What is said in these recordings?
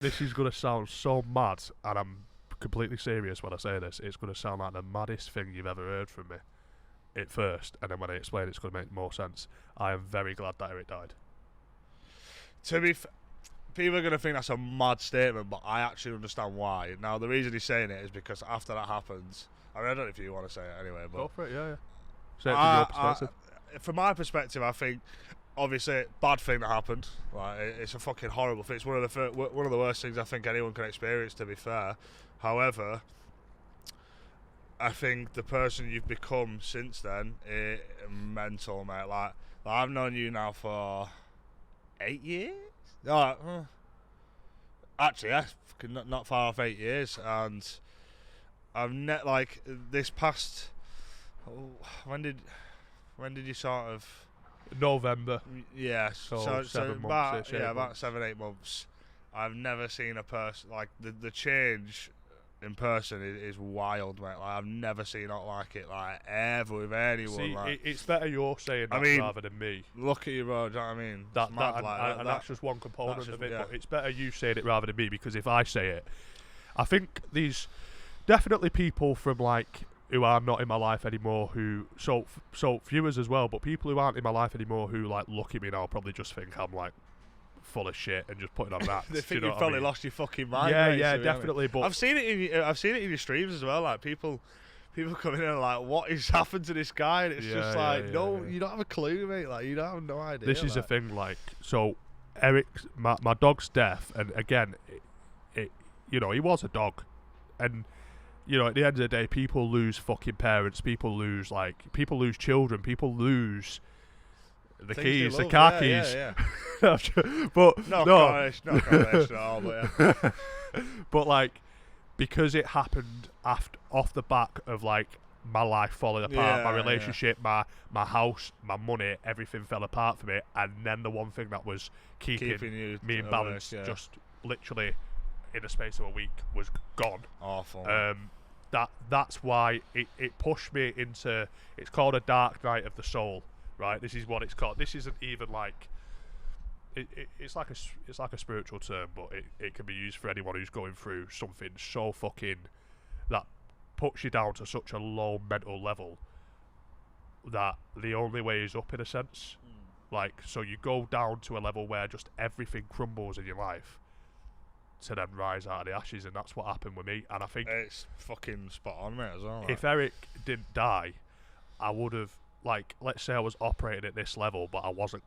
This is going to sound so mad, and I'm completely serious when I say this. It's going to sound like the maddest thing you've ever heard from me at first, and then when I explain it's going to make more sense. I am very glad that Eric died. To be people are going to think that's a mad statement, but I actually understand why. Now, the reason he's saying it is because after that happens, I don't know if you want to say it anyway, but Go for it, yeah. Say it from your perspective. From my perspective, I think obviously bad thing that happened. Like, it's a fucking horrible thing. It's one of the worst things I think anyone can experience. To be fair, however, I think the person you've become since then is mental, mate. Like I've known you now for 8 years. Actually, yeah, not far off 8 years, and I've like this past. When did you sort of? November. Yeah, so 7 months. About 7-8 months. I've never seen a person like the change in person is wild, mate. Like, I've never seen it like it, like ever with anyone. See, like, it's better you're saying that rather than me. Look at you, bro. Do you know what I mean? That's just one component of it. Yeah. But it's better you saying it rather than me, because if I say it, I think these definitely people from like who are not in my life anymore, who so viewers as well, but people who aren't in my life anymore who like look at me now probably just think I'm like full of shit and just putting on that. They think you've probably lost your fucking mind. Yeah, mate, yeah, definitely. But I've seen it in your streams as well. Like people coming in and like, what has happened to this guy? And it's you don't have a clue, mate. Like, you don't have no idea. This is the thing. Like, so Eric, my dog's death, and again, it he was a dog, and at the end of the day, people lose fucking parents. People lose children. People lose the keys, the car keys. Yeah. But not correlation at all, but yeah. But like, because it happened off the back of like my life falling apart, my relationship, my house, my money, everything fell apart for me, and then the one thing that was keeping me in balance, just literally in the space of a week, was gone. Awful. That's why it pushed me into. It's called a dark night of the soul, right? This is what it's called. This isn't even like. It's like a spiritual term, but it can be used for anyone who's going through something so fucking that puts you down to such a low mental level that the only way is up, in a sense. Like, so you go down to a level where just everything crumbles in your life to then rise out of the ashes, and that's what happened with me. And I think it's fucking spot on, mate, as well. If Eric didn't die, I would have, like, let's say I was operating at this level, but I wasn't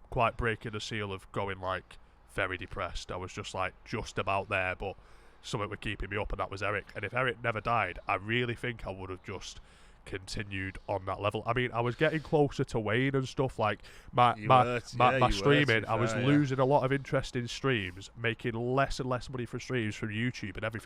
quite breaking the seal of going like very depressed. I was just about there, but something was keeping me up, and that was Eric. And if Eric never died, I really think I would have just continued on that level. I mean, I was getting closer to Wayne and stuff. Like my streaming, I was losing a lot of interest in streams, making less and less money from streams, from YouTube and everything.